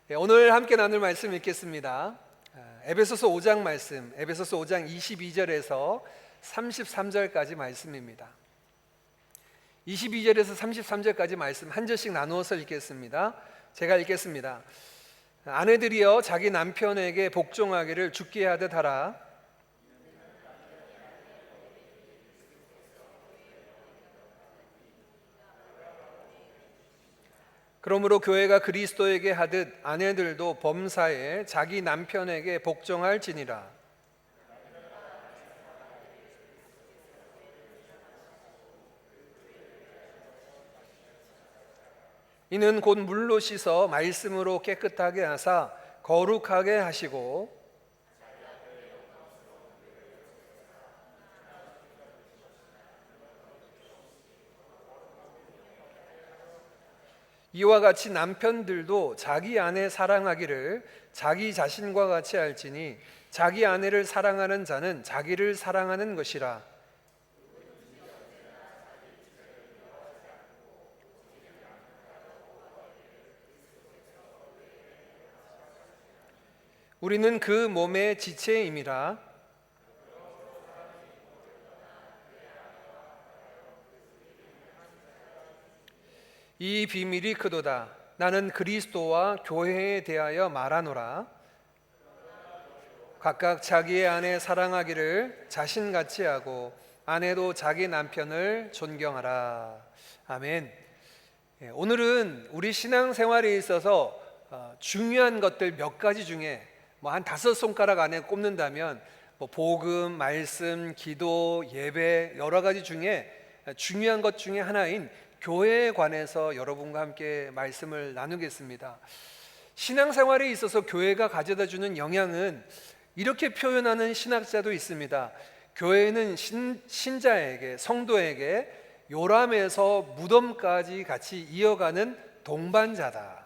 오늘 함께 나눌 말씀 읽겠습니다. 에베소서 5장 말씀, 에베소서 5장 22절에서 33절까지 말씀입니다. 22절에서 33절까지 말씀 한 절씩 나누어서 읽겠습니다. 제가 읽겠습니다. 아내들이여 자기 남편에게 복종하기를 죽게 하듯 하라. 그러므로 교회가 그리스도에게 하듯 아내들도 범사에 자기 남편에게 복종할지니라. 이는 곧 물로 씻어 말씀으로 깨끗하게 하사 거룩하게 하시고 이와 같이 남편들도 자기 아내 사랑하기를 자기 자신과 같이 알지니 자기 아내를 사랑하는 자는 자기를 사랑하는 것이라. 우리는 그 몸의 지체임이라. 이 비밀이 크도다. 나는 그리스도와 교회에 대하여 말하노라. 각각 자기의 아내 사랑하기를 자신같이 하고 아내도 자기 남편을 존경하라. 아멘. 오늘은 우리 신앙생활에 있어서 중요한 것들 몇 가지 중에 한 5손가락 안에 꼽는다면 복음, 말씀, 기도, 예배 여러 가지 중에 중요한 것 중에 하나인 교회에 관해서 여러분과 함께 말씀을 나누겠습니다. 신앙생활에 있어서 교회가 가져다 주는 영향은 이렇게 표현하는 신학자도 있습니다. 교회는 신자에게, 성도에게 요람에서 무덤까지 같이 이어가는 동반자다.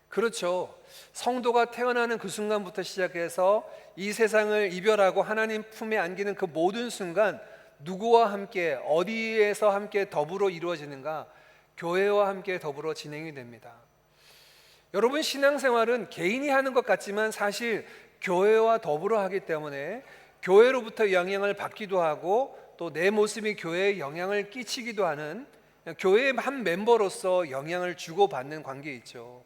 그렇죠. 성도가 태어나는 그 순간부터 시작해서 이 세상을 이별하고 하나님 품에 안기는 그 모든 순간 누구와 함께 어디에서 함께 더불어 이루어지는가? 교회와 함께 더불어 진행이 됩니다. 여러분, 신앙생활은 개인이 하는 것 같지만 사실 교회와 더불어 하기 때문에 교회로부터 영향을 받기도 하고 또 내 모습이 교회에 영향을 끼치기도 하는, 교회의 한 멤버로서 영향을 주고받는 관계에 있죠.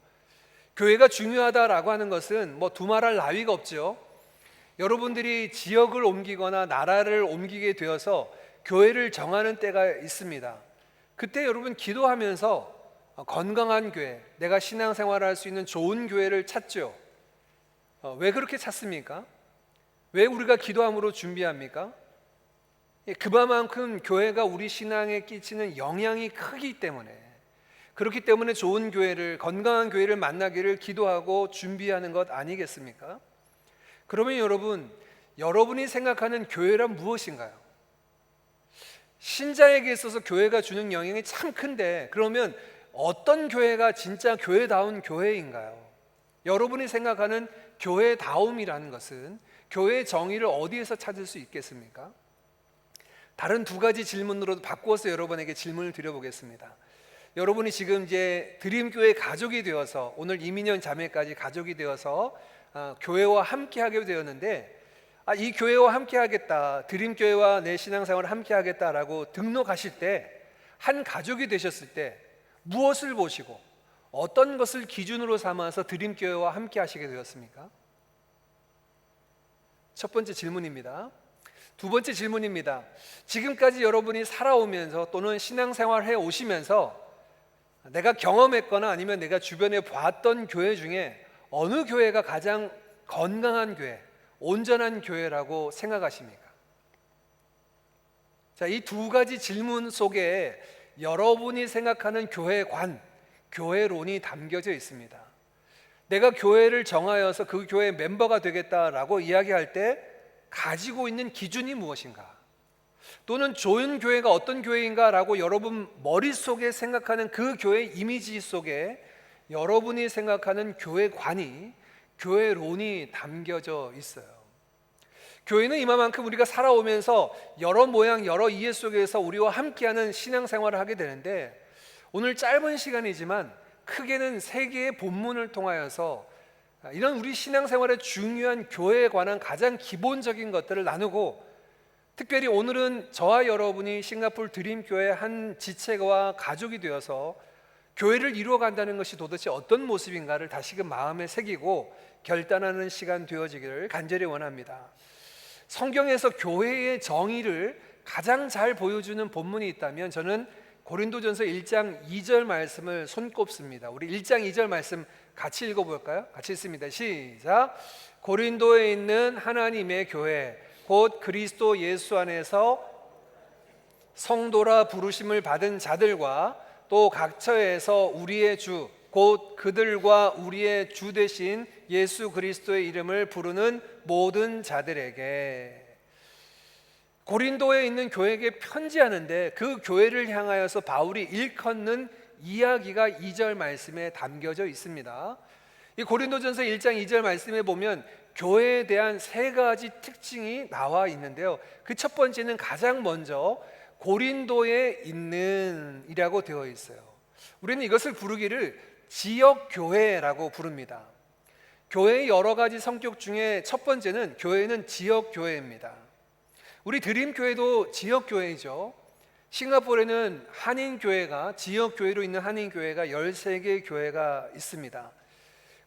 교회가 중요하다라고 하는 것은 두말할 나위가 없죠. 여러분들이 지역을 옮기거나 나라를 옮기게 되어서 교회를 정하는 때가 있습니다. 그때 여러분 기도하면서 건강한 교회, 내가 신앙생활을 할 수 있는 좋은 교회를 찾죠. 왜 그렇게 찾습니까? 왜 우리가 기도함으로 준비합니까? 그만큼 교회가 우리 신앙에 끼치는 영향이 크기 때문에, 그렇기 때문에 좋은 교회를, 건강한 교회를 만나기를 기도하고 준비하는 것 아니겠습니까? 그러면 여러분, 여러분이 생각하는 교회란 무엇인가요? 신자에게 있어서 교회가 주는 영향이 참 큰데, 그러면 어떤 교회가 진짜 교회다운 교회인가요? 여러분이 생각하는 교회다움이라는 것은 교회의 정의를 어디에서 찾을 수 있겠습니까? 다른 2가지 질문으로 바꾸어서 여러분에게 질문을 드려보겠습니다. 여러분이 지금 이제 드림교회 가족이 되어서, 오늘 이민현 자매까지 가족이 되어서 교회와 함께 하게 되었는데, 이 교회와 함께 하겠다, 드림교회와 내 신앙생활을 함께 하겠다라고 등록하실 때, 한 가족이 되셨을 때 무엇을 보시고 어떤 것을 기준으로 삼아서 드림교회와 함께 하시게 되었습니까? 첫 번째 질문입니다. 2번째 질문입니다. 지금까지 여러분이 살아오면서 또는 신앙생활 해 오시면서 내가 경험했거나 아니면 내가 주변에 봤던 교회 중에 어느 교회가 가장 건강한 교회, 온전한 교회라고 생각하십니까? 자, 이 2가지 질문 속에 여러분이 생각하는 교회관, 교회론이 담겨져 있습니다. 내가 교회를 정하여서 그 교회의 멤버가 되겠다라고 이야기할 때 가지고 있는 기준이 무엇인가? 또는 좋은 교회가 어떤 교회인가라고 여러분 머릿속에 생각하는 그 교회 이미지 속에 여러분이 생각하는 교회관이, 교회론이 담겨져 있어요. 교회는 이만큼 우리가 살아오면서 여러 모양 여러 이해 속에서 우리와 함께하는 신앙생활을 하게 되는데, 오늘 짧은 시간이지만 크게는 세 개의 본문을 통하여서 이런 우리 신앙생활에 중요한 교회에 관한 가장 기본적인 것들을 나누고, 특별히 오늘은 저와 여러분이 싱가포르 드림교회 한 지체와 가족이 되어서 교회를 이루어간다는 것이 도대체 어떤 모습인가를 다시금 마음에 새기고 결단하는 시간 되어지기를 간절히 원합니다. 성경에서 교회의 정의를 가장 잘 보여주는 본문이 있다면 저는 고린도전서 1장 2절 말씀을 손꼽습니다. 우리 1장 2절 말씀 같이 읽어볼까요? 같이 읽습니다. 시작. 고린도에 있는 하나님의 교회 곧 그리스도 예수 안에서 성도라 부르심을 받은 자들과 또 각처에서 우리의 주 곧 그들과 우리의 주 되신 예수 그리스도의 이름을 부르는 모든 자들에게, 고린도에 있는 교회에게 편지하는데 그 교회를 향하여서 바울이 일컫는 이야기가 2절 말씀에 담겨져 있습니다. 이 고린도전서 1장 2절 말씀에 보면 교회에 대한 세 가지 특징이 나와 있는데요, 그 첫 번째는 가장 먼저 고린도에 있는 이라고 되어 있어요. 우리는 이것을 부르기를 지역교회라고 부릅니다. 교회의 여러 가지 성격 중에 첫 번째는 교회는 지역교회입니다. 우리 드림교회도 지역교회이죠. 싱가포르에는 한인교회가, 지역교회로 있는 한인교회가 13개 교회가 있습니다.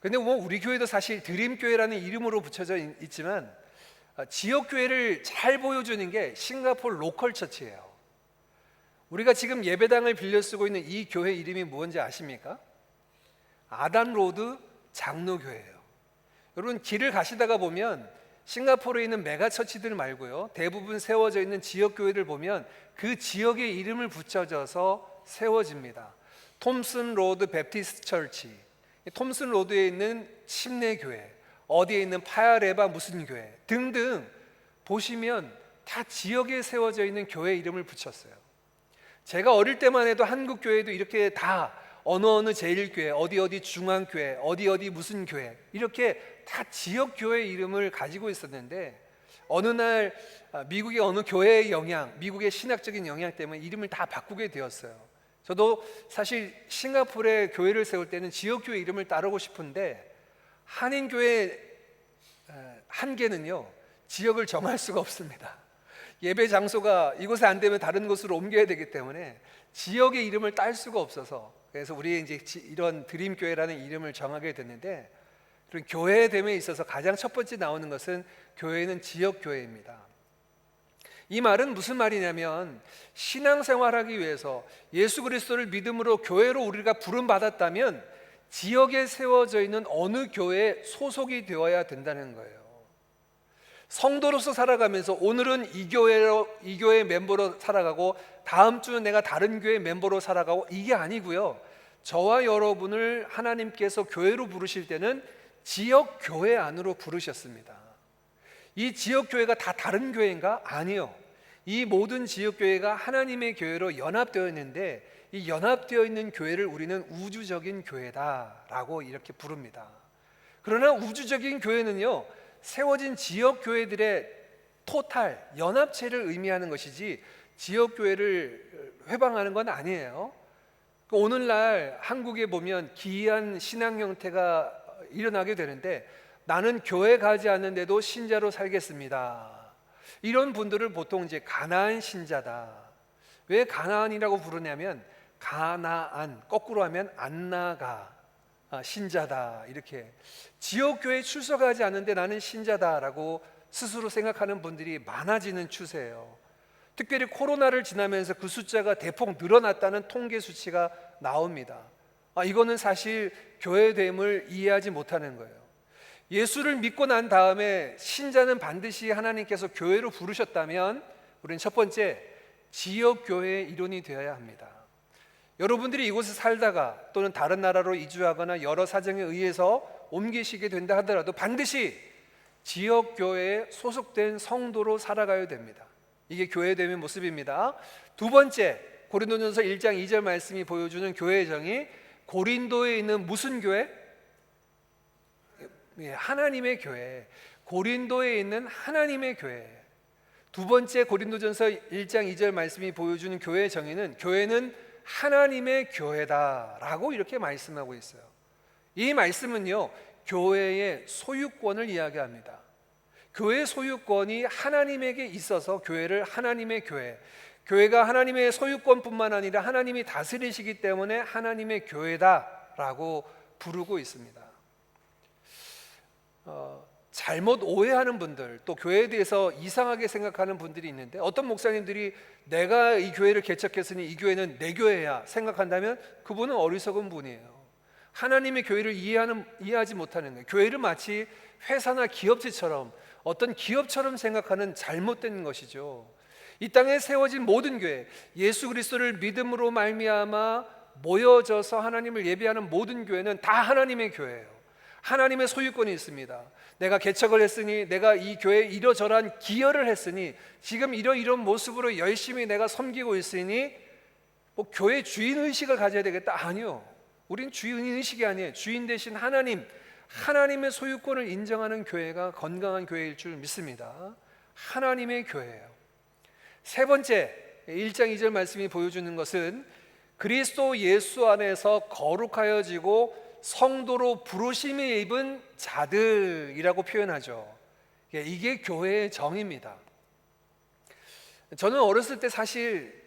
근데 뭐 우리 교회도 사실 드림교회라는 이름으로 붙여져 있지만 지역교회를 잘 보여주는 게 싱가포르 로컬 처치예요. 우리가 지금 예배당을 빌려 쓰고 있는 이 교회 이름이 뭔지 아십니까? 아담 로드 장로교회예요. 여러분, 길을 가시다가 보면 싱가포르에 있는 메가 처치들 말고요, 대부분 세워져 있는 지역 교회를 보면 그 지역의 이름을 붙여져서 세워집니다. 톰슨 로드 베프티스트 처치, 톰슨 로드에 있는 침례 교회, 어디에 있는 파야레바 무슨 교회 등등 보시면 다 지역에 세워져 있는 교회 이름을 붙였어요. 제가 어릴 때만 해도 한국 교회도 이렇게 다 어느 제일교회, 어디 중앙교회, 어디 무슨 교회, 이렇게 다 지역 교회 이름을 가지고 있었는데 어느 날 미국의 어느 교회의 영향, 미국의 신학적인 영향 때문에 이름을 다 바꾸게 되었어요. 저도 사실 싱가포르에 교회를 세울 때는 지역 교회 이름을 따르고 싶은데 한인교회 한계는요, 지역을 정할 수가 없습니다. 예배 장소가 이곳에 안 되면 다른 곳으로 옮겨야 되기 때문에 지역의 이름을 딸 수가 없어서, 그래서 우리 이제 이런 드림교회라는 이름을 정하게 됐는데, 그런 교회됨에 있어서 가장 첫 번째 나오는 것은 교회는 지역교회입니다. 이 말은 무슨 말이냐면 신앙생활하기 위해서 예수 그리스도를 믿음으로 교회로 우리가 부름받았다면 지역에 세워져 있는 어느 교회에 소속이 되어야 된다는 거예요. 성도로서 살아가면서 오늘은 이 교회 멤버로 살아가고 다음 주는 내가 다른 교회 멤버로 살아가고, 이게 아니고요, 저와 여러분을 하나님께서 교회로 부르실 때는 지역 교회 안으로 부르셨습니다. 이 지역 교회가 다 다른 교회인가? 아니요. 이 모든 지역 교회가 하나님의 교회로 연합되어 있는데 이 연합되어 있는 교회를 우리는 우주적인 교회다라고 이렇게 부릅니다. 그러나 우주적인 교회는요, 세워진 지역 교회들의 토탈 연합체를 의미하는 것이지 지역 교회를 회방하는 건 아니에요. 오늘날 한국에 보면 기이한 신앙 형태가 일어나게 되는데, 나는 교회 가지 않는데도 신자로 살겠습니다. 이런 분들을 보통 이제 가나안 신자다. 왜 가나안이라고 부르냐면 가나안 거꾸로 하면 안 나가 신자다, 이렇게 지역교회에 출석하지 않는데 나는 신자다라고 스스로 생각하는 분들이 많아지는 추세예요. 특별히 코로나를 지나면서 그 숫자가 대폭 늘어났다는 통계 수치가 나옵니다. 이거는 사실 교회됨을 이해하지 못하는 거예요. 예수를 믿고 난 다음에 신자는 반드시 하나님께서 교회로 부르셨다면 우리는 첫 번째 지역교회의 일원이 되어야 합니다. 여러분들이 이곳에 살다가 또는 다른 나라로 이주하거나 여러 사정에 의해서 옮기시게 된다 하더라도 반드시 지역교회에 소속된 성도로 살아가야 됩니다. 이게 교회됨의 모습입니다. 두 번째, 고린도전서 1장 2절 말씀이 보여주는 교회의 정의, 고린도에 있는 무슨 교회? 하나님의 교회. 고린도에 있는 하나님의 교회. 두 번째 고린도전서 1장 2절 말씀이 보여주는 교회의 정의는, 교회는 하나님의 교회다라고 이렇게 말씀하고 있어요. 이 말씀은요, 교회의 소유권을 이야기합니다. 교회의 소유권이 하나님에게 있어서 교회를 하나님의 교회, 교회가 하나님의 소유권뿐만 아니라 하나님이 다스리시기 때문에 하나님의 교회다라고 부르고 있습니다. 잘못 오해하는 분들, 또 교회에 대해서 이상하게 생각하는 분들이 있는데, 어떤 목사님들이 내가 이 교회를 개척했으니 이 교회는 내 교회야 생각한다면 그분은 어리석은 분이에요. 하나님의 교회를 이해하지 못하는 거예요. 교회를 마치 회사나 기업체처럼, 어떤 기업처럼 생각하는 잘못된 것이죠. 이 땅에 세워진 모든 교회, 예수 그리스도를 믿음으로 말미암아 모여져서 하나님을 예배하는 모든 교회는 다 하나님의 교회예요. 하나님의 소유권이 있습니다. 내가 개척을 했으니, 내가 이 교회에 이러저러한 기여를 했으니, 지금 이런 모습으로 열심히 내가 섬기고 있으니 뭐 교회 주인의식을 가져야 되겠다? 아니요, 우린 주인의식이 아니에요. 주인 대신 하나님의 소유권을 인정하는 교회가 건강한 교회일 줄 믿습니다. 하나님의 교회예요. 세 번째, 1장 2절 말씀이 보여주는 것은 그리스도 예수 안에서 거룩하여지고 성도로 부르심을 입은 자들이라고 표현하죠. 이게 교회의 정의입니다. 저는 어렸을 때 사실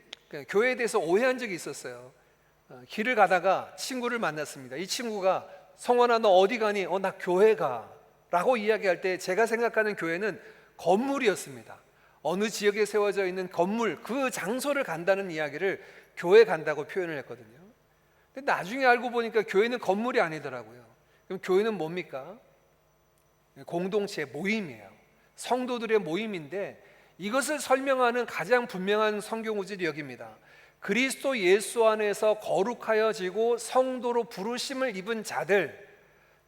교회에 대해서 오해한 적이 있었어요. 길을 가다가 친구를 만났습니다. 이 친구가 성원아 너 어디 가니? 나 교회 가 라고 이야기할 때 제가 생각하는 교회는 건물이었습니다. 어느 지역에 세워져 있는 건물, 그 장소를 간다는 이야기를 교회 간다고 표현을 했거든요. 근데 나중에 알고 보니까 교회는 건물이 아니더라고요. 그럼 교회는 뭡니까? 공동체 모임이에요. 성도들의 모임인데, 이것을 설명하는 가장 분명한 성경 구절이 여기입니다. 그리스도 예수 안에서 거룩하여지고 성도로 부르심을 입은 자들,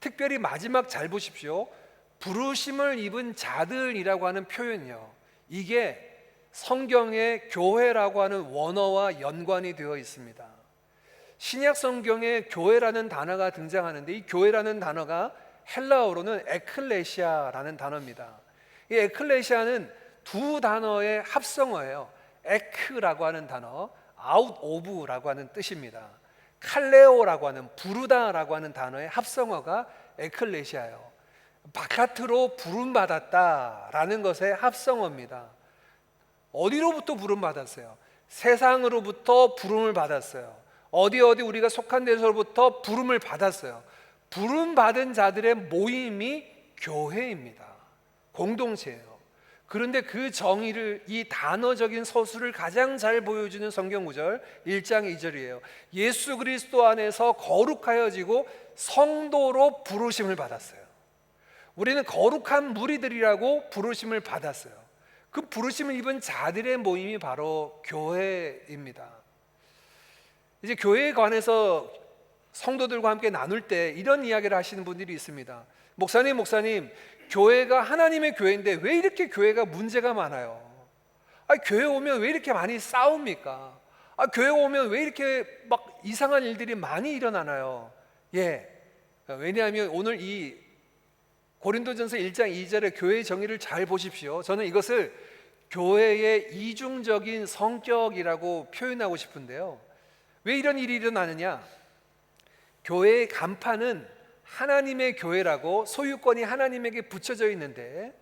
특별히 마지막 잘 보십시오. 부르심을 입은 자들이라고 하는 표현이요, 이게 성경의 교회라고 하는 원어와 연관이 되어 있습니다. 신약 성경에 교회라는 단어가 등장하는데, 이 교회라는 단어가 헬라어로는 에클레시아라는 단어입니다. 이 에클레시아는 두 단어의 합성어예요. 에크라고 하는 단어, out of라고 하는 뜻입니다. 칼레오라고 하는, 부르다라고 하는 단어의 합성어가 에클레시아예요. 바깥으로 부름받았다라는 것의 합성어입니다. 어디로부터 부름받았어요? 세상으로부터 부름을 받았어요. 어디 우리가 속한 데서부터 부름을 받았어요. 부름받은 자들의 모임이 교회입니다. 공동체예요. 그런데 그 정의를, 이 단어적인 서술을 가장 잘 보여주는 성경 구절 1장 2절이에요. 예수 그리스도 안에서 거룩하여지고 성도로 부르심을 받았어요. 우리는 거룩한 무리들이라고 부르심을 받았어요. 그 부르심을 입은 자들의 모임이 바로 교회입니다. 이제 교회에 관해서 성도들과 함께 나눌 때 이런 이야기를 하시는 분들이 있습니다. 목사님, 교회가 하나님의 교회인데 왜 이렇게 교회가 문제가 많아요? 교회 오면 왜 이렇게 많이 싸웁니까? 교회 오면 왜 이렇게 막 이상한 일들이 많이 일어나나요? 왜냐하면 오늘 이 고린도전서 1장 2절의 교회의 정의를 잘 보십시오. 저는 이것을 교회의 이중적인 성격이라고 표현하고 싶은데요, 왜 이런 일이 일어나느냐? 교회의 간판은 하나님의 교회라고 소유권이 하나님에게 붙여져 있는데,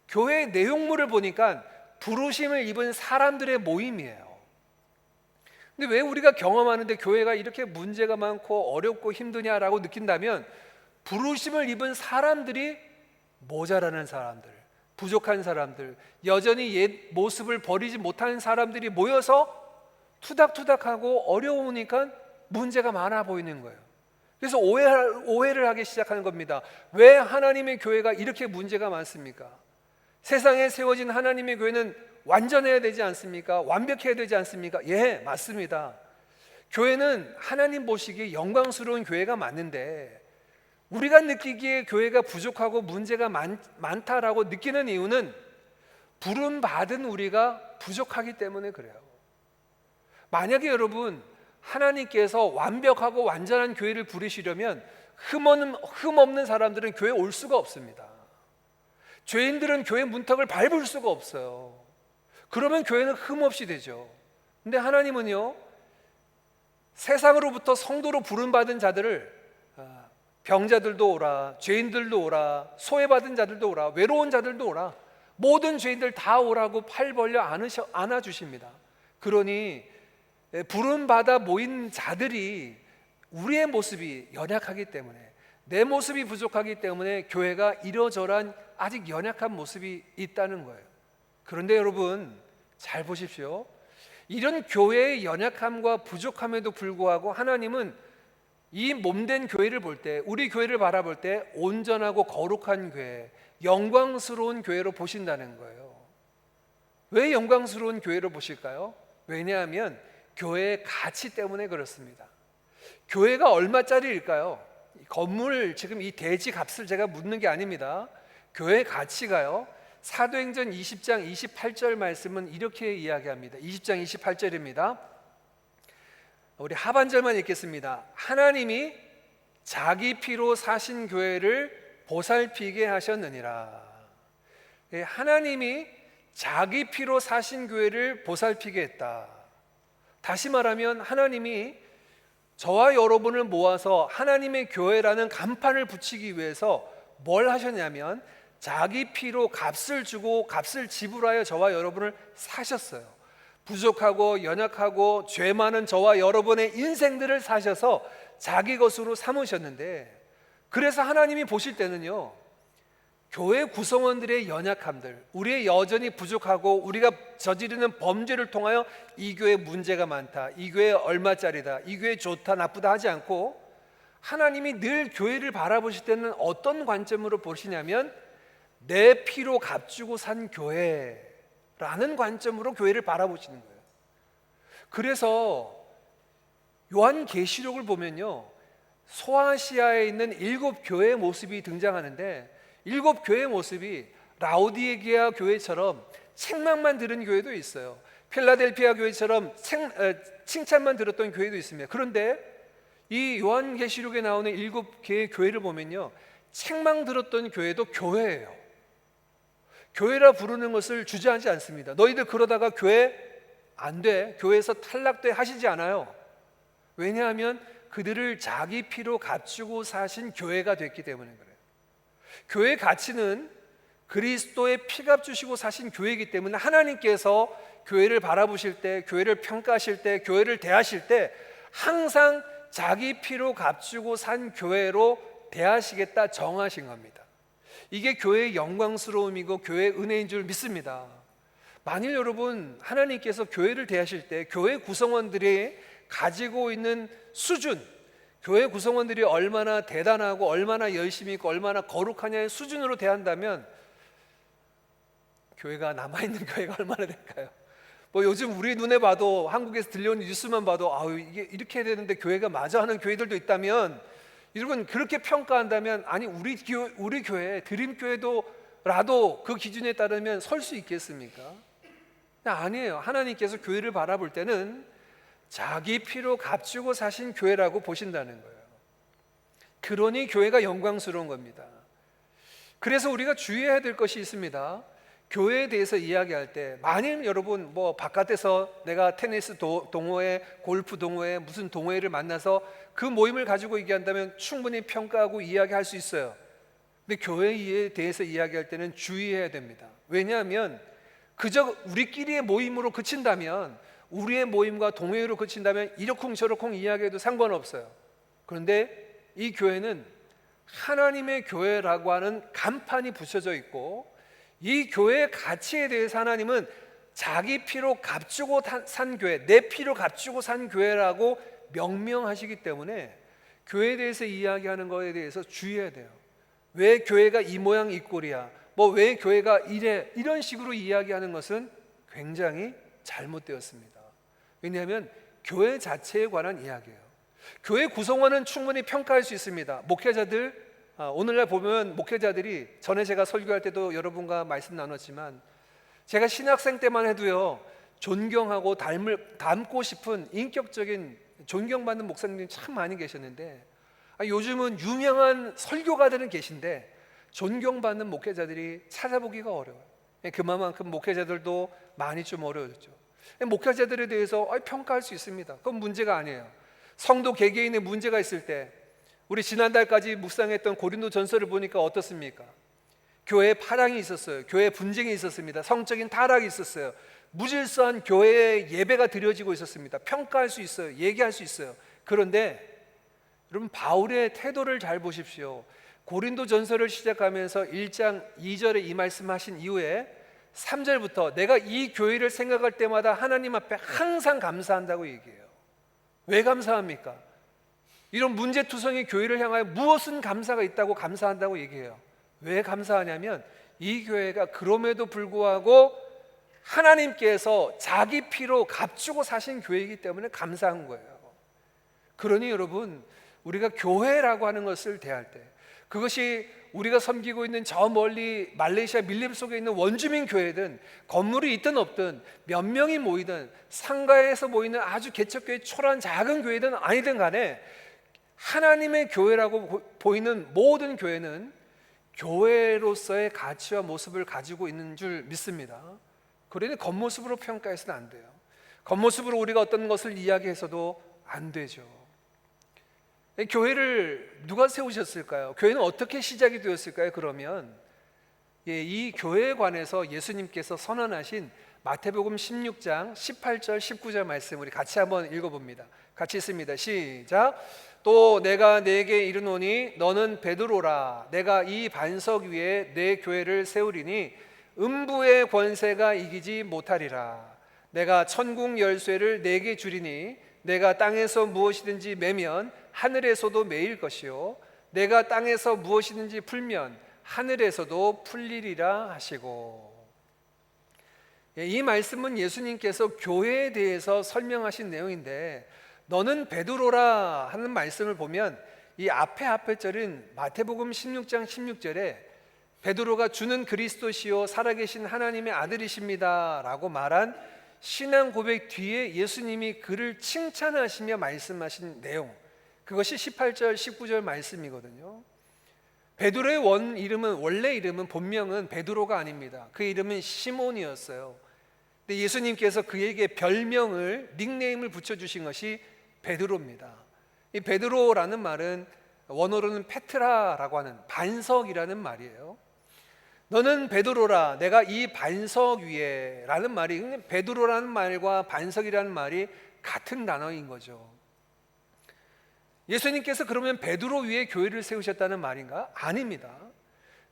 교회의 내용물을 보니까 부르심을 입은 사람들의 모임이에요. 근데 왜 우리가 경험하는데 교회가 이렇게 문제가 많고 어렵고 힘드냐라고 느낀다면, 부르심을 입은 사람들이 모자라는 사람들, 부족한 사람들, 여전히 옛 모습을 버리지 못하는 사람들이 모여서 투닥투닥하고 어려우니까 문제가 많아 보이는 거예요. 그래서 오해를 하기 시작하는 겁니다. 왜 하나님의 교회가 이렇게 문제가 많습니까? 세상에 세워진 하나님의 교회는 완전해야 되지 않습니까? 완벽해야 되지 않습니까? 예, 맞습니다. 교회는 하나님 보시기에 영광스러운 교회가 맞는데, 우리가 느끼기에 교회가 부족하고 문제가 많다라고 느끼는 이유는 부름받은 우리가 부족하기 때문에 그래요. 만약에 여러분, 하나님께서 완벽하고 완전한 교회를 부르시려면 흠 없는 사람들은 교회에 올 수가 없습니다. 죄인들은 교회 문턱을 밟을 수가 없어요. 그러면 교회는 흠 없이 되죠. 근데 하나님은요, 세상으로부터 성도로 부름받은 자들을 병자들도 오라, 죄인들도 오라, 소외받은 자들도 오라, 외로운 자들도 오라, 모든 죄인들 다 오라고 팔 벌려 안아주십니다. 그러니 부름받아 모인 자들이 우리의 모습이 연약하기 때문에, 내 모습이 부족하기 때문에 교회가 이러저러한 아직 연약한 모습이 있다는 거예요. 그런데 여러분 잘 보십시오. 이런 교회의 연약함과 부족함에도 불구하고 하나님은 이 몸된 교회를 볼 때, 우리 교회를 바라볼 때 온전하고 거룩한 교회, 영광스러운 교회로 보신다는 거예요. 왜 영광스러운 교회로 보실까요? 왜냐하면 교회의 가치 때문에 그렇습니다. 교회가 얼마짜리일까요? 건물 지금 이 대지 값을 제가 묻는 게 아닙니다. 교회의 가치가요, 사도행전 20장 28절 말씀은 이렇게 이야기합니다. 20장 28절입니다. 우리 하반절만 읽겠습니다. 하나님이 자기 피로 사신 교회를 보살피게 하셨느니라. 하나님이 자기 피로 사신 교회를 보살피게 했다. 다시 말하면 하나님이 저와 여러분을 모아서 하나님의 교회라는 간판을 붙이기 위해서 뭘 하셨냐면 자기 피로 값을 주고 값을 지불하여 저와 여러분을 사셨어요. 부족하고 연약하고 죄 많은 저와 여러분의 인생들을 사셔서 자기 것으로 삼으셨는데, 그래서 하나님이 보실 때는요, 교회 구성원들의 연약함들, 우리의 여전히 부족하고 우리가 저지르는 범죄를 통하여 이 교회 문제가 많다, 이 교회 얼마짜리다, 이 교회 좋다 나쁘다 하지 않고 하나님이 늘 교회를 바라보실 때는 어떤 관점으로 보시냐면 내 피로 값주고 산 교회라는 관점으로 교회를 바라보시는 거예요. 그래서 요한계시록을 보면요, 소아시아에 있는 7교회의 모습이 등장하는데, 7교회의 모습이 라오디게아 교회처럼 책망만 들은 교회도 있어요. 필라델피아 교회처럼 칭찬만 들었던 교회도 있습니다. 그런데 이 요한계시록에 나오는 7개의 교회를 보면요, 책망 들었던 교회도 교회예요. 교회라 부르는 것을 주저하지 않습니다. 너희들 그러다가 교회 안 돼, 교회에서 탈락돼 하시지 않아요. 왜냐하면 그들을 자기 피로 값주고 사신 교회가 됐기 때문에 그래요. 교회의 가치는 그리스도의 피값 주시고 사신 교회이기 때문에 하나님께서 교회를 바라보실 때, 교회를 평가하실 때, 교회를 대하실 때 항상 자기 피로 값주고 산 교회로 대하시겠다 정하신 겁니다. 이게 교회의 영광스러움이고 교회의 은혜인 줄 믿습니다. 만일 여러분 하나님께서 교회를 대하실 때 교회 구성원들이 가지고 있는 수준, 교회 구성원들이 얼마나 대단하고 얼마나 열심히 있고 얼마나 거룩하냐의 수준으로 대한다면 교회가 남아있는 교회가 얼마나 될까요? 뭐 요즘 우리 눈에 봐도, 한국에서 들려오는 뉴스만 봐도 이게 이렇게 해야 되는데 교회가 마저 하는 교회들도 있다면, 여러분 그렇게 평가한다면 아니 우리 교회 드림교회도라도 그 기준에 따르면 설 수 있겠습니까? 아니에요. 하나님께서 교회를 바라볼 때는 자기 피로 값주고 사신 교회라고 보신다는 거예요. 그러니 교회가 영광스러운 겁니다. 그래서 우리가 주의해야 될 것이 있습니다. 교회에 대해서 이야기할 때 만일 여러분 뭐 바깥에서 내가 테니스 동호회, 골프 동호회, 무슨 동호회를 만나서 그 모임을 가지고 얘기한다면 충분히 평가하고 이야기할 수 있어요. 근데 교회에 대해서 이야기할 때는 주의해야 됩니다. 왜냐하면 그저 우리끼리의 모임으로 그친다면, 우리의 모임과 동호회로 그친다면 이러쿵저러쿵 이야기해도 상관없어요. 그런데 이 교회는 하나님의 교회라고 하는 간판이 붙여져 있고, 이 교회의 가치에 대해서 하나님은 자기 피로 값주고 산 교회, 내 피로 값주고 산 교회라고 명명하시기 때문에 교회에 대해서 이야기하는 것에 대해서 주의해야 돼요. 왜 교회가 이 모양 이 꼴이야, 뭐 왜 교회가 이래, 이런 식으로 이야기하는 것은 굉장히 잘못되었습니다. 왜냐하면 교회 자체에 관한 이야기예요. 교회 구성원은 충분히 평가할 수 있습니다. 목회자들, 오늘날 보면 목회자들이, 전에 제가 설교할 때도 여러분과 말씀 나눴지만 제가 신학생 때만 해도요, 존경하고 닮고 싶은 인격적인 존경받는 목사님들이 참 많이 계셨는데, 요즘은 유명한 설교가들은 계신데 존경받는 목회자들이 찾아보기가 어려워요. 그만큼 목회자들도 많이 좀 어려워졌죠. 목회자들에 대해서 평가할 수 있습니다. 그건 문제가 아니에요. 성도 개개인의 문제가 있을 때, 우리 지난달까지 묵상했던 고린도 전서를 보니까 어떻습니까? 교회에 파랑이 있었어요. 교회에 분쟁이 있었습니다. 성적인 타락이 있었어요. 무질서한 교회에 예배가 드려지고 있었습니다. 평가할 수 있어요. 얘기할 수 있어요. 그런데 여러분, 바울의 태도를 잘 보십시오. 고린도 전서를 시작하면서 1장 2절에 이 말씀하신 이후에 3절부터 내가 이 교회를 생각할 때마다 하나님 앞에 항상 감사한다고 얘기해요. 왜 감사합니까? 이런 문제투성이 교회를 향하여 무엇은 감사가 있다고 감사한다고 얘기해요. 왜 감사하냐면 이 교회가 그럼에도 불구하고 하나님께서 자기 피로 값주고 사신 교회이기 때문에 감사한 거예요. 그러니 여러분, 우리가 교회라고 하는 것을 대할 때, 그것이 우리가 섬기고 있는 저 멀리 말레이시아 밀림 속에 있는 원주민 교회든, 건물이 있든 없든, 몇 명이 모이든, 상가에서 모이는 아주 개척교회 초라한 작은 교회든 아니든 간에 하나님의 교회라고 보이는 모든 교회는 교회로서의 가치와 모습을 가지고 있는 줄 믿습니다. 그러니 겉모습으로 평가해서는 안 돼요. 겉모습으로 우리가 어떤 것을 이야기해서도 안 되죠. 교회를 누가 세우셨을까요? 교회는 어떻게 시작이 되었을까요? 그러면 이 교회에 관해서 예수님께서 선언하신 마태복음 16장 18절 19절 말씀 우리 같이 한번 읽어봅니다. 같이 있습니다. 시작. 또 내가 네게 이르노니 너는 베드로라. 내가 이 반석 위에 내 교회를 세우리니 음부의 권세가 이기지 못하리라. 내가 천국 열쇠를 네게 주리니 내가 땅에서 무엇이든지 매면 하늘에서도 매일 것이요 내가 땅에서 무엇이든지 풀면 하늘에서도 풀리리라 하시고. 이 말씀은 예수님께서 교회에 대해서 설명하신 내용인데, 너는 베드로라 하는 말씀을 보면 이 앞에 절인 마태복음 16장 16절에 베드로가 주는 그리스도시요 살아계신 하나님의 아들이십니다 라고 말한 신앙 고백 뒤에 예수님이 그를 칭찬하시며 말씀하신 내용, 그것이 18절 19절 말씀이거든요. 베드로의 원래 이름은 본명은 베드로가 아닙니다. 그 이름은 시몬이었어요. 근데 예수님께서 그에게 별명을, 닉네임을 붙여주신 것이 베드로입니다. 이 베드로라는 말은 원어로는 페트라라고 하는 반석이라는 말이에요. 너는 베드로라, 내가 이 반석 위에 라는 말이, 베드로라는 말과 반석이라는 말이 같은 단어인 거죠. 예수님께서 그러면 베드로 위에 교회를 세우셨다는 말인가? 아닙니다.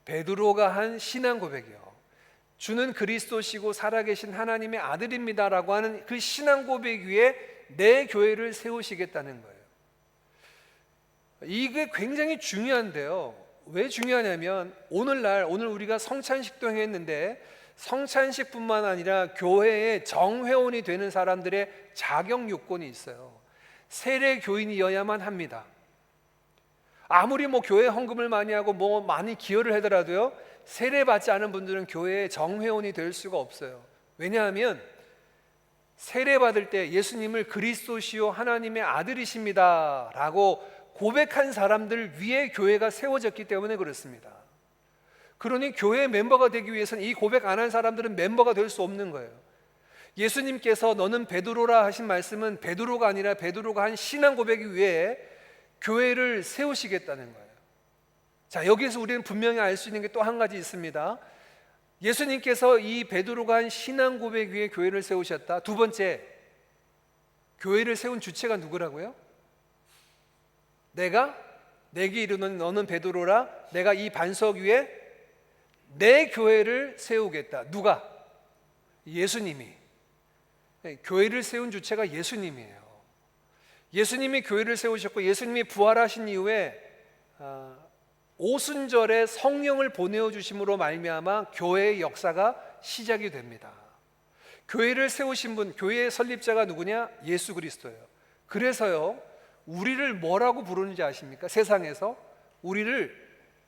베드로가 한 신앙 고백이요, 주는 그리스도시고 살아계신 하나님의 아들입니다라고 하는 그 신앙 고백 위에 내 교회를 세우시겠다는 거예요. 이게 굉장히 중요한데요. 왜 중요하냐면 오늘 우리가 성찬식도 행했는데, 성찬식뿐만 아니라 교회의 정회원이 되는 사람들의 자격 요건이 있어요. 세례 교인이어야만 합니다. 아무리 교회 헌금을 많이 하고 많이 기여를 하더라도요, 세례 받지 않은 분들은 교회의 정회원이 될 수가 없어요. 왜냐하면 세례 받을 때 예수님을 그리스도시요 하나님의 아들이십니다 라고 고백한 사람들 위에 교회가 세워졌기 때문에 그렇습니다. 그러니 교회 멤버가 되기 위해서는 이 고백 안 한 사람들은 멤버가 될 수 없는 거예요. 예수님께서 너는 베드로라 하신 말씀은 베드로가 아니라 베드로가 한 신앙 고백이 위해 교회를 세우시겠다는 거예요. 자, 여기서 우리는 분명히 알 수 있는 게 또 한 가지 있습니다. 예수님께서 이 베드로가 한 신앙 고백 위에 교회를 세우셨다. 두 번째, 교회를 세운 주체가 누구라고요? 내게 이르는 너는 베드로라, 내가 이 반석 위에 내 교회를 세우겠다. 누가? 예수님이. 교회를 세운 주체가 예수님이에요. 예수님이 교회를 세우셨고, 예수님이 부활하신 이후에 오순절에 성령을 보내어 주심으로 말미암아 교회의 역사가 시작이 됩니다. 교회를 세우신 분, 교회의 설립자가 누구냐? 예수 그리스도예요. 그래서요, 우리를 뭐라고 부르는지 아십니까? 세상에서 우리를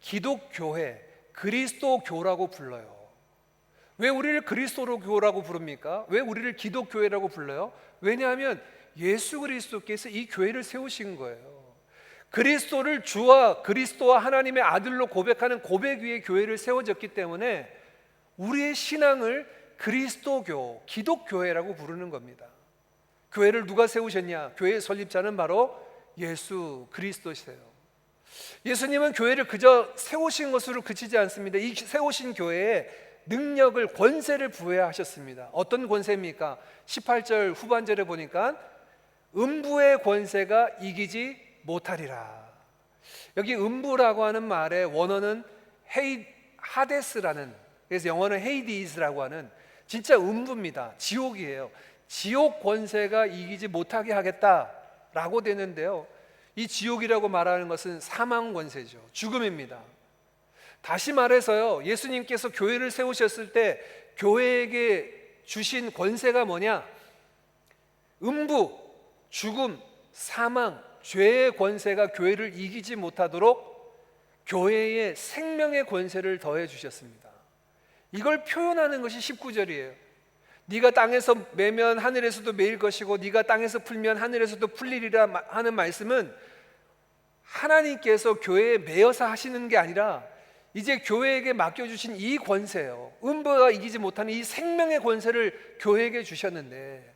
기독교회, 그리스도교라고 불러요. 왜 우리를 그리스도교라고 부릅니까? 왜 우리를 기독교회라고 불러요? 왜냐하면 예수 그리스도께서 이 교회를 세우신 거예요. 그리스도를 주와 그리스도와 하나님의 아들로 고백하는 고백 위에 교회를 세워졌기 때문에 우리의 신앙을 그리스도교, 기독교회라고 부르는 겁니다. 교회를 누가 세우셨냐? 교회의 설립자는 바로 예수 그리스도시세요. 예수님은 교회를 그저 세우신 것으로 그치지 않습니다. 이 세우신 교회에 능력을, 권세를 부여하셨습니다. 어떤 권세입니까? 18절 후반절에 보니까 음부의 권세가 이기지 못하리라. 여기 음부라고 하는 말의 원어는 하데스라는, 그래서 영어는 헤이디스라고 하는 진짜 음부입니다. 지옥이에요. 지옥 권세가 이기지 못하게 하겠다라고 되는데요, 이 지옥이라고 말하는 것은 사망 권세죠. 죽음입니다. 다시 말해서요, 예수님께서 교회를 세우셨을 때 교회에게 주신 권세가 뭐냐? 음부, 죽음, 사망, 죄의 권세가 교회를 이기지 못하도록 교회에 생명의 권세를 더해 주셨습니다. 이걸 표현하는 것이 19절이에요. 네가 땅에서 매면 하늘에서도 매일 것이고 네가 땅에서 풀면 하늘에서도 풀리리라 하는 말씀은 하나님께서 교회에 매여서 하시는 게 아니라 이제 교회에게 맡겨주신 이 권세요, 음부가 이기지 못하는 이 생명의 권세를 교회에게 주셨는데,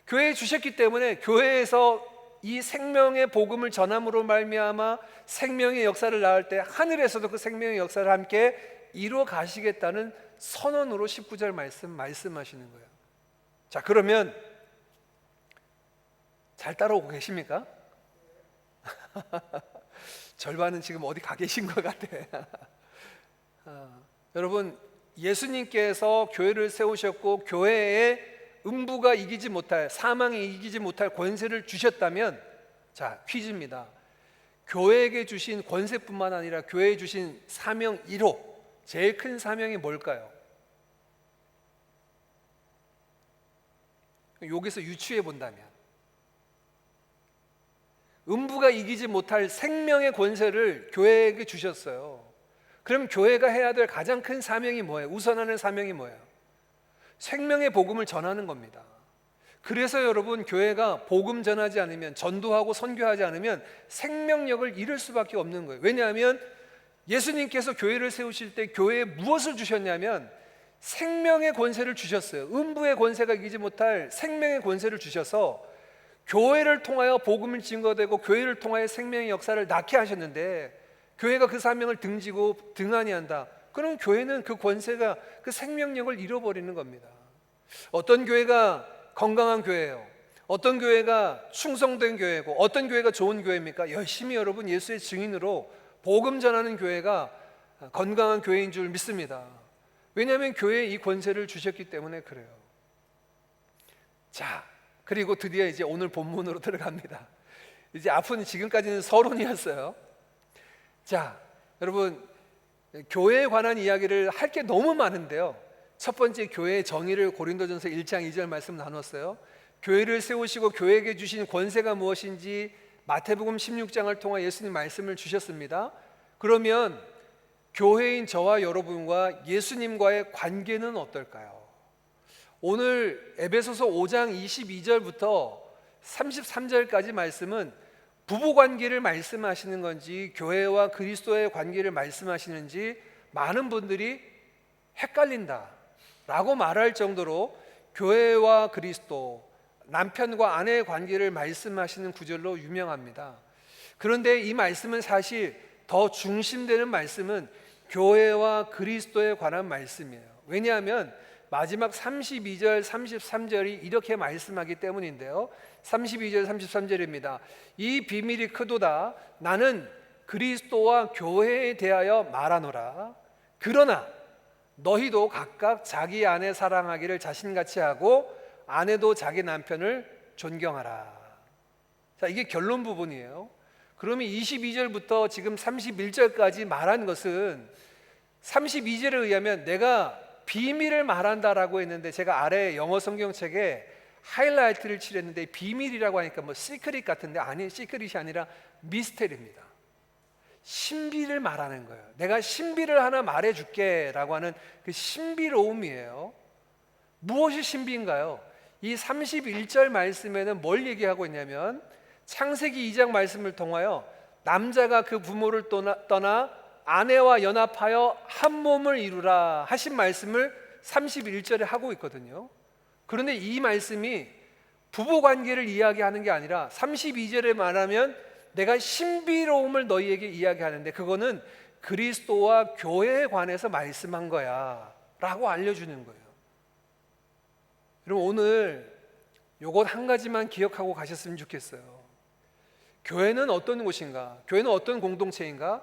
교회에 주셨기 때문에 교회에서 이 생명의 복음을 전함으로 말미암아 생명의 역사를 낳을 때 하늘에서도 그 생명의 역사를 함께 이루어 가시겠다는 선언으로 19절 말씀하시는 거예요. 자, 그러면 잘 따라오고 계십니까? 절반은 지금 어디 가 계신 것 같아. 여러분, 예수님께서 교회를 세우셨고 교회에 음부가 이기지 못할, 사망이 이기지 못할 권세를 주셨다면, 자, 퀴즈입니다. 교회에게 주신 권세뿐만 아니라 교회에 주신 사명 1호, 제일 큰 사명이 뭘까요? 여기서 유추해 본다면 음부가 이기지 못할 생명의 권세를 교회에게 주셨어요. 그럼 교회가 해야 될 가장 큰 사명이 뭐예요? 우선하는 사명이 뭐예요? 생명의 복음을 전하는 겁니다. 그래서 여러분, 교회가 복음 전하지 않으면, 전도하고 선교하지 않으면 생명력을 잃을 수밖에 없는 거예요. 왜냐하면 예수님께서 교회를 세우실 때 교회에 무엇을 주셨냐면 생명의 권세를 주셨어요. 음부의 권세가 이기지 못할 생명의 권세를 주셔서 교회를 통하여 복음을 증거되고 교회를 통하여 생명의 역사를 낳게 하셨는데, 교회가 그 사명을 등지고 등한히 한다. 그럼 교회는 그 권세가, 그 생명력을 잃어버리는 겁니다. 어떤 교회가 건강한 교회예요? 어떤 교회가 충성된 교회고 어떤 교회가 좋은 교회입니까? 열심히 여러분 예수의 증인으로 복음 전하는 교회가 건강한 교회인 줄 믿습니다. 왜냐하면 교회에 이 권세를 주셨기 때문에 그래요. 자, 그리고 드디어 이제 오늘 본문으로 들어갑니다. 이제 앞은 지금까지는 서론이었어요. 자, 여러분, 교회에 관한 이야기를 할 게 너무 많은데요, 첫 번째 교회의 정의를 고린도전서 1장 2절 말씀 나눴어요. 교회를 세우시고 교회에게 주신 권세가 무엇인지 마태복음 16장을 통해 예수님 말씀을 주셨습니다. 그러면 교회인 저와 여러분과 예수님과의 관계는 어떨까요? 오늘 에베소서 5장 22절부터 33절까지 말씀은 부부관계를 말씀하시는 건지 교회와 그리스도의 관계를 말씀하시는지 많은 분들이 헷갈린다라고 말할 정도로 교회와 그리스도, 남편과 아내의 관계를 말씀하시는 구절로 유명합니다. 그런데 이 말씀은 사실 더 중심되는 말씀은 교회와 그리스도에 관한 말씀이에요. 왜냐하면 마지막 32절, 33절이 이렇게 말씀하기 때문인데요, 32절, 33절입니다. 이 비밀이 크도다. 나는 그리스도와 교회에 대하여 말하노라. 그러나 너희도 각각 자기 아내 사랑하기를 자신같이 하고 아내도 자기 남편을 존경하라. 자, 이게 결론 부분이에요. 그러면 22절부터 지금 31절까지 말한 것은 32절에 의하면 내가 비밀을 말한다라고 했는데, 제가 아래 영어 성경책에 하이라이트를 칠했는데 비밀이라고 하니까 뭐 시크릿 같은데, 아니, 시크릿이 아니라 미스테리입니다. 신비를 말하는 거예요. 내가 신비를 하나 말해줄게 라고 하는 그 신비로움이에요. 무엇이 신비인가요? 이 31절 말씀에는 뭘 얘기하고 있냐면, 창세기 2장 말씀을 통하여 남자가 그 부모를 떠나 아내와 연합하여 한 몸을 이루라 하신 말씀을 31절에 하고 있거든요. 그런데 이 말씀이 부부관계를 이야기하는 게 아니라 32절에 말하면 내가 신비로움을 너희에게 이야기하는데 그거는 그리스도와 교회에 관해서 말씀한 거야 라고 알려주는 거예요. 여러분, 오늘 요것 한 가지만 기억하고 가셨으면 좋겠어요. 교회는 어떤 곳인가? 교회는 어떤 공동체인가?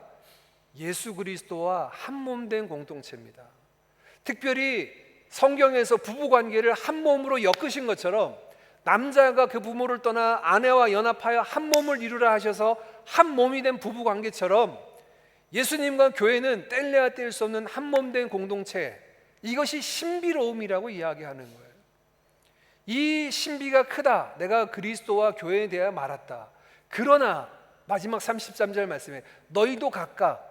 예수 그리스도와 한 몸 된 공동체입니다. 특별히 성경에서 부부관계를 한 몸으로 엮으신 것처럼 남자가 그 부모를 떠나 아내와 연합하여 한 몸을 이루라 하셔서 한 몸이 된 부부관계처럼 예수님과 교회는 뗄래야 뗄 수 없는 한 몸 된 공동체, 이것이 신비로움이라고 이야기하는 거예요. 이 신비가 크다. 내가 그리스도와 교회에 대하여 말았다. 그러나 마지막 33절 말씀에 너희도 각각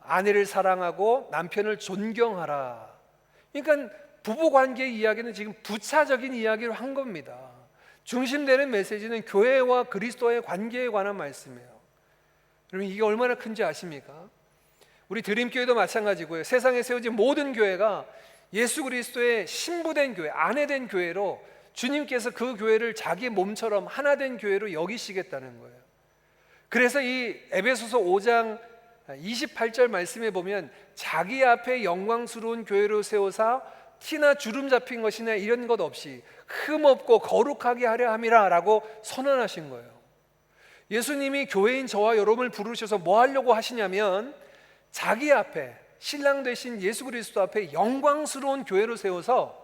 아내를 사랑하고 남편을 존경하라. 그러니까 부부관계 이야기는 지금 부차적인 이야기를 한 겁니다. 중심되는 메시지는 교회와 그리스도의 관계에 관한 말씀이에요. 여러분, 이게 얼마나 큰지 아십니까? 우리 드림교회도 마찬가지고요. 세상에 세워진 모든 교회가 예수 그리스도의 신부된 교회, 아내된 교회로 주님께서 그 교회를 자기 몸처럼 하나된 교회로 여기시겠다는 거예요. 그래서 이 에베소서 5장 28절 말씀에 보면 자기 앞에 영광스러운 교회로 세우사 티나 주름 잡힌 것이나 이런 것 없이 흠없고 거룩하게 하려 함이라 라고 선언하신 거예요. 예수님이 교회인 저와 여러분을 부르셔서 뭐 하려고 하시냐면 자기 앞에, 신랑 되신 예수 그리스도 앞에 영광스러운 교회로 세워서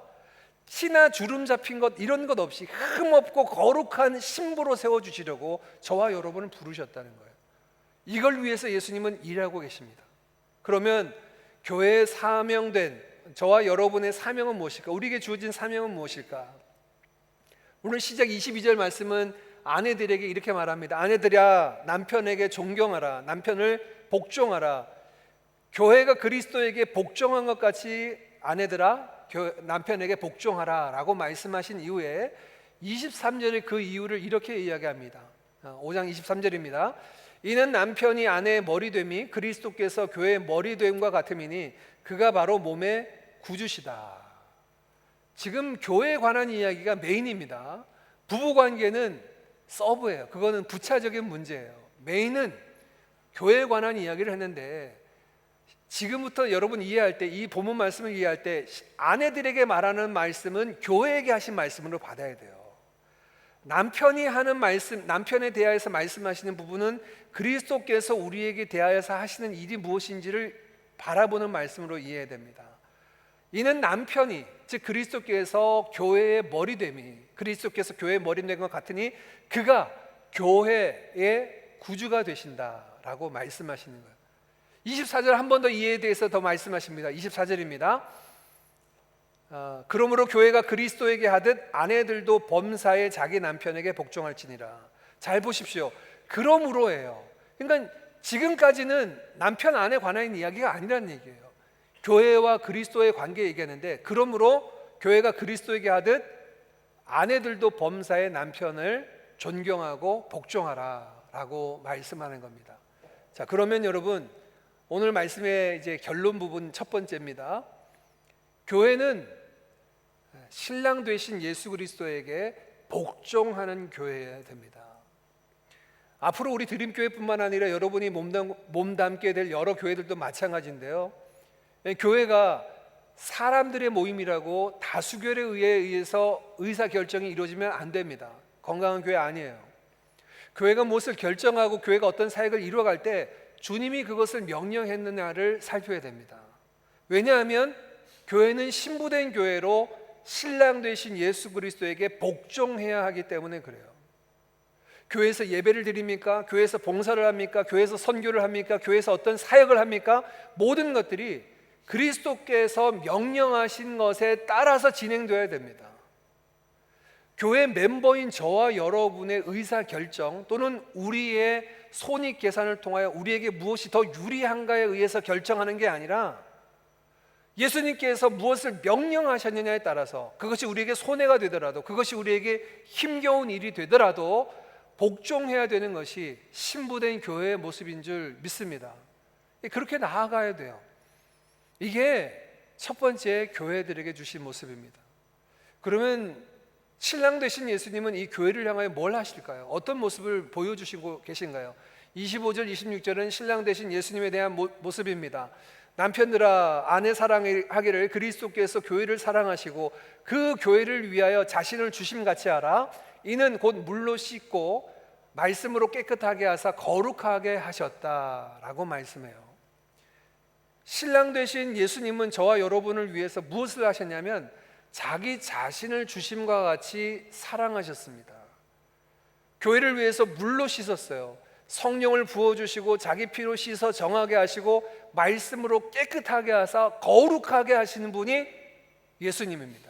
티나 주름 잡힌 것 이런 것 없이 흠없고 거룩한 신부로 세워주시려고 저와 여러분을 부르셨다는 거예요. 이걸 위해서 예수님은 일하고 계십니다. 그러면 교회에 사명된 저와 여러분의 사명은 무엇일까? 우리에게 주어진 사명은 무엇일까? 오늘 시작 22절 말씀은 아내들에게 이렇게 말합니다. 아내들아, 남편에게 존경하라. 남편을 복종하라. 교회가 그리스도에게 복종한 것 같이 아내들아, 남편에게 복종하라 라고 말씀하신 이후에 23절에 그 이유를 이렇게 이야기합니다. 5장 23절입니다. 이는 남편이 아내의 머리됨이 그리스도께서 교회의 머리됨과 같음이니 그가 바로 몸의 구주시다. 지금 교회에 관한 이야기가 메인입니다. 부부관계는 서브예요. 그거는 부차적인 문제예요. 메인은 교회에 관한 이야기를 했는데 지금부터 여러분 이해할 때, 이 본문 말씀을 이해할 때 아내들에게 말하는 말씀은 교회에게 하신 말씀으로 받아야 돼요. 남편이 하는 말씀, 남편에 대하여서 말씀하시는 부분은 그리스도께서 우리에게 대하여서 하시는 일이 무엇인지를 바라보는 말씀으로 이해해야 됩니다. 이는 남편이, 즉 그리스도께서 교회의 머리됨이, 그리스도께서 교회의 머리됨과 같으니 그가 교회의 구주가 되신다라고 말씀하시는 거예요. 24절 한 번 더 이해에 대해서 더 말씀하십니다. 24절입니다. 그러므로 교회가 그리스도에게 하듯 아내들도 범사에 자기 남편에게 복종할지니라. 잘 보십시오. 그러므로예요. 그러니까 지금까지는 남편 아내 관한 이야기가 아니라는 얘기예요. 교회와 그리스도의 관계 얘기하는데, 그러므로 교회가 그리스도에게 하듯 아내들도 범사에 남편을 존경하고 복종하라 라고 말씀하는 겁니다. 자, 그러면 여러분, 오늘 말씀의 이제 결론 부분 첫 번째입니다. 교회는 신랑 되신 예수 그리스도에게 복종하는 교회여야 됩니다. 앞으로 우리 드림교회뿐만 아니라 여러분이 몸담게 될 여러 교회들도 마찬가지인데요. 교회가 사람들의 모임이라고 다수결에 의해서 의사결정이 이루어지면 안 됩니다. 건강한 교회 아니에요. 교회가 무엇을 결정하고 교회가 어떤 사역을 이루어갈 때 주님이 그것을 명령했느냐를 살펴야 됩니다. 왜냐하면 교회는 신부된 교회로 신랑 되신 예수 그리스도에게 복종해야 하기 때문에 그래요. 교회에서 예배를 드립니까? 교회에서 봉사를 합니까? 교회에서 선교를 합니까? 교회에서 어떤 사역을 합니까? 모든 것들이 그리스도께서 명령하신 것에 따라서 진행되어야 됩니다. 교회 멤버인 저와 여러분의 의사결정 또는 우리의 손익 계산을 통하여 우리에게 무엇이 더 유리한가에 의해서 결정하는 게 아니라 예수님께서 무엇을 명령하셨느냐에 따라서 그것이 우리에게 손해가 되더라도, 그것이 우리에게 힘겨운 일이 되더라도 복종해야 되는 것이 신부된 교회의 모습인 줄 믿습니다. 그렇게 나아가야 돼요. 이게 첫 번째 교회들에게 주신 모습입니다. 그러면 신랑 되신 예수님은 이 교회를 향하여 뭘 하실까요? 어떤 모습을 보여주시고 계신가요? 25절 26절은 신랑 되신 예수님에 대한 모습입니다. 남편들아 아내 사랑하기를 그리스도께서 교회를 사랑하시고 그 교회를 위하여 자신을 주심같이 하라. 이는 곧 물로 씻고 말씀으로 깨끗하게 하사 거룩하게 하셨다라고 말씀해요. 신랑 되신 예수님은 저와 여러분을 위해서 무엇을 하셨냐면 자기 자신을 주심과 같이 사랑하셨습니다. 교회를 위해서 물로 씻었어요. 성령을 부어주시고 자기 피로 씻어 정하게 하시고 말씀으로 깨끗하게 하사 거룩하게 하시는 분이 예수님입니다.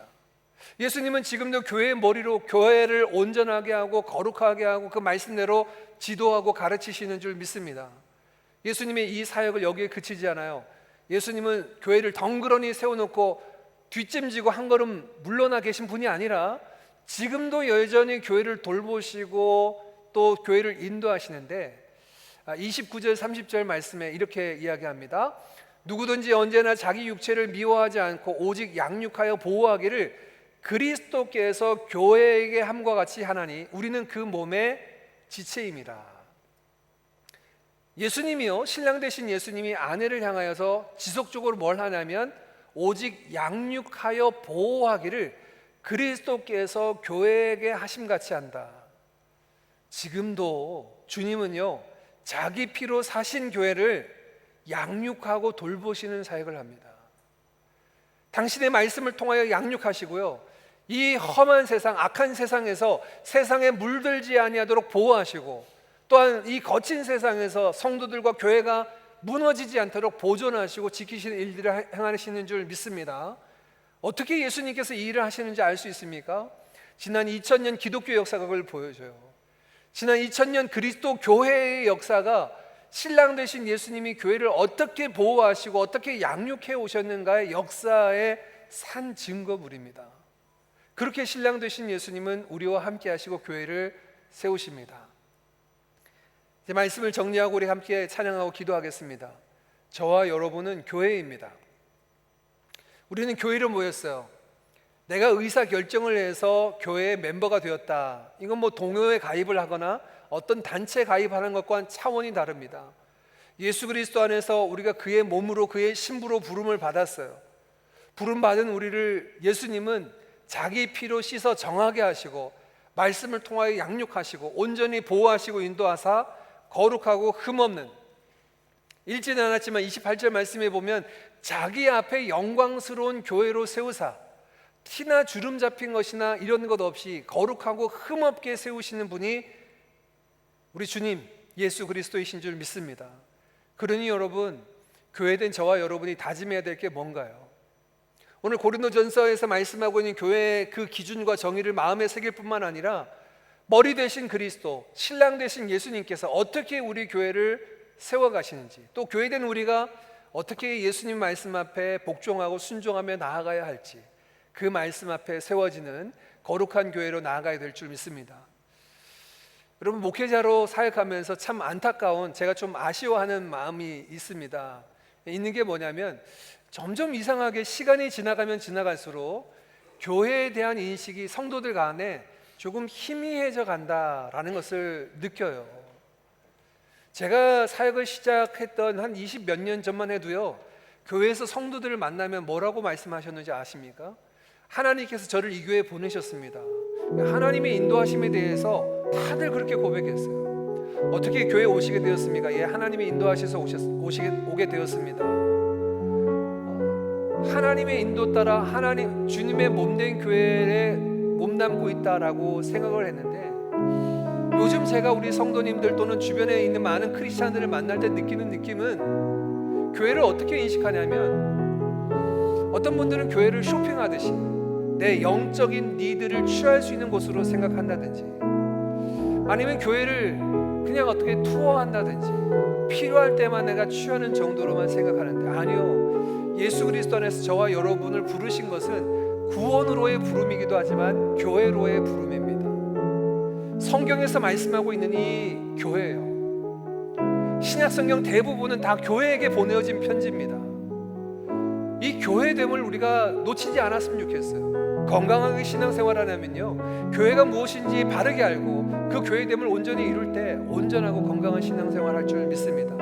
예수님은 지금도 교회의 머리로 교회를 온전하게 하고 거룩하게 하고 그 말씀대로 지도하고 가르치시는 줄 믿습니다. 예수님의 이 사역을 여기에 그치지 않아요. 예수님은 교회를 덩그러니 세워놓고 뒷짐지고 한 걸음 물러나 계신 분이 아니라 지금도 여전히 교회를 돌보시고 또 교회를 인도하시는데 29절 30절 말씀에 이렇게 이야기합니다. 누구든지 언제나 자기 육체를 미워하지 않고 오직 양육하여 보호하기를 그리스도께서 교회에게 함과 같이 하나니 우리는 그 몸의 지체임이라. 예수님이요, 신랑 되신 예수님이 아내를 향하여서 지속적으로 뭘 하냐면 오직 양육하여 보호하기를 그리스도께서 교회에게 하심같이 한다. 지금도 주님은요 자기 피로 사신 교회를 양육하고 돌보시는 사역을 합니다. 당신의 말씀을 통하여 양육하시고요, 이 험한 세상, 악한 세상에서 세상에 물들지 아니하도록 보호하시고 또한 이 거친 세상에서 성도들과 교회가 무너지지 않도록 보존하시고 지키시는 일들을 행하시는 줄 믿습니다. 어떻게 예수님께서 이 일을 하시는지 알 수 있습니까? 지난 2000년 기독교 역사가 그걸 보여줘요. 지난 2000년 그리스도 교회의 역사가 신랑 되신 예수님이 교회를 어떻게 보호하시고 어떻게 양육해 오셨는가의 역사의 산 증거물입니다. 그렇게 신랑 되신 예수님은 우리와 함께 하시고 교회를 세우십니다. 이제 말씀을 정리하고 우리 함께 찬양하고 기도하겠습니다. 저와 여러분은 교회입니다. 우리는 교회로 모였어요. 내가 의사 결정을 해서 교회의 멤버가 되었다. 이건 뭐 동호회 가입을 하거나 어떤 단체 가입하는 것과는 차원이 다릅니다. 예수 그리스도 안에서 우리가 그의 몸으로 그의 신부로 부름을 받았어요. 부름받은 우리를 예수님은 자기 피로 씻어 정하게 하시고 말씀을 통하여 양육하시고 온전히 보호하시고 인도하사 거룩하고 흠없는, 읽지는 않았지만 28절 말씀에 보면 자기 앞에 영광스러운 교회로 세우사 티나 주름 잡힌 것이나 이런 것 없이 거룩하고 흠없게 세우시는 분이 우리 주님 예수 그리스도이신 줄 믿습니다. 그러니 여러분, 교회된 저와 여러분이 다짐해야 될 게 뭔가요? 오늘 고린도전서에서 말씀하고 있는 교회의 그 기준과 정의를 마음에 새길 뿐만 아니라 머리 되신 그리스도, 신랑 되신 예수님께서 어떻게 우리 교회를 세워가시는지, 또 교회된 우리가 어떻게 예수님 말씀 앞에 복종하고 순종하며 나아가야 할지, 그 말씀 앞에 세워지는 거룩한 교회로 나아가야 될 줄 믿습니다. 여러분, 목회자로 사역하면서 참 안타까운, 제가 좀 아쉬워하는 마음이 있습니다. 있는 게 뭐냐면 점점 이상하게 시간이 지나가면 지나갈수록 교회에 대한 인식이 성도들 간에 조금 희미해져 간다라는 것을 느껴요. 제가 사역을 시작했던 한 20 몇 년 전만 해도요, 교회에서 성도들을 만나면 뭐라고 말씀하셨는지 아십니까? 하나님께서 저를 이 교회에 보내셨습니다. 하나님의 인도하심에 대해서 다들 그렇게 고백했어요. 어떻게 교회에 오시게 되었습니까? 예, 하나님의 인도하셔서 오게 되었습니다. 하나님의 인도 따라 하나님 주님의 몸된 교회에 몸담고 있다라고 생각을 했는데, 요즘 제가 우리 성도님들 또는 주변에 있는 많은 크리스찬들을 만날 때 느끼는 느낌은 교회를 어떻게 인식하냐면, 어떤 분들은 교회를 쇼핑하듯이 내 영적인 니드를 취할 수 있는 곳으로 생각한다든지, 아니면 교회를 그냥 어떻게 투어한다든지 필요할 때만 내가 취하는 정도로만 생각하는데, 아니요, 예수 그리스도 안에서 저와 여러분을 부르신 것은 구원으로의 부름이기도 하지만 교회로의 부름입니다. 성경에서 말씀하고 있는 이 교회예요. 신약 성경 대부분은 다 교회에게 보내어진 편지입니다. 이 교회됨을 우리가 놓치지 않았으면 좋겠어요. 건강하게 신앙생활하려면요, 교회가 무엇인지 바르게 알고 그 교회됨을 온전히 이룰 때 온전하고 건강한 신앙생활 할 줄 믿습니다.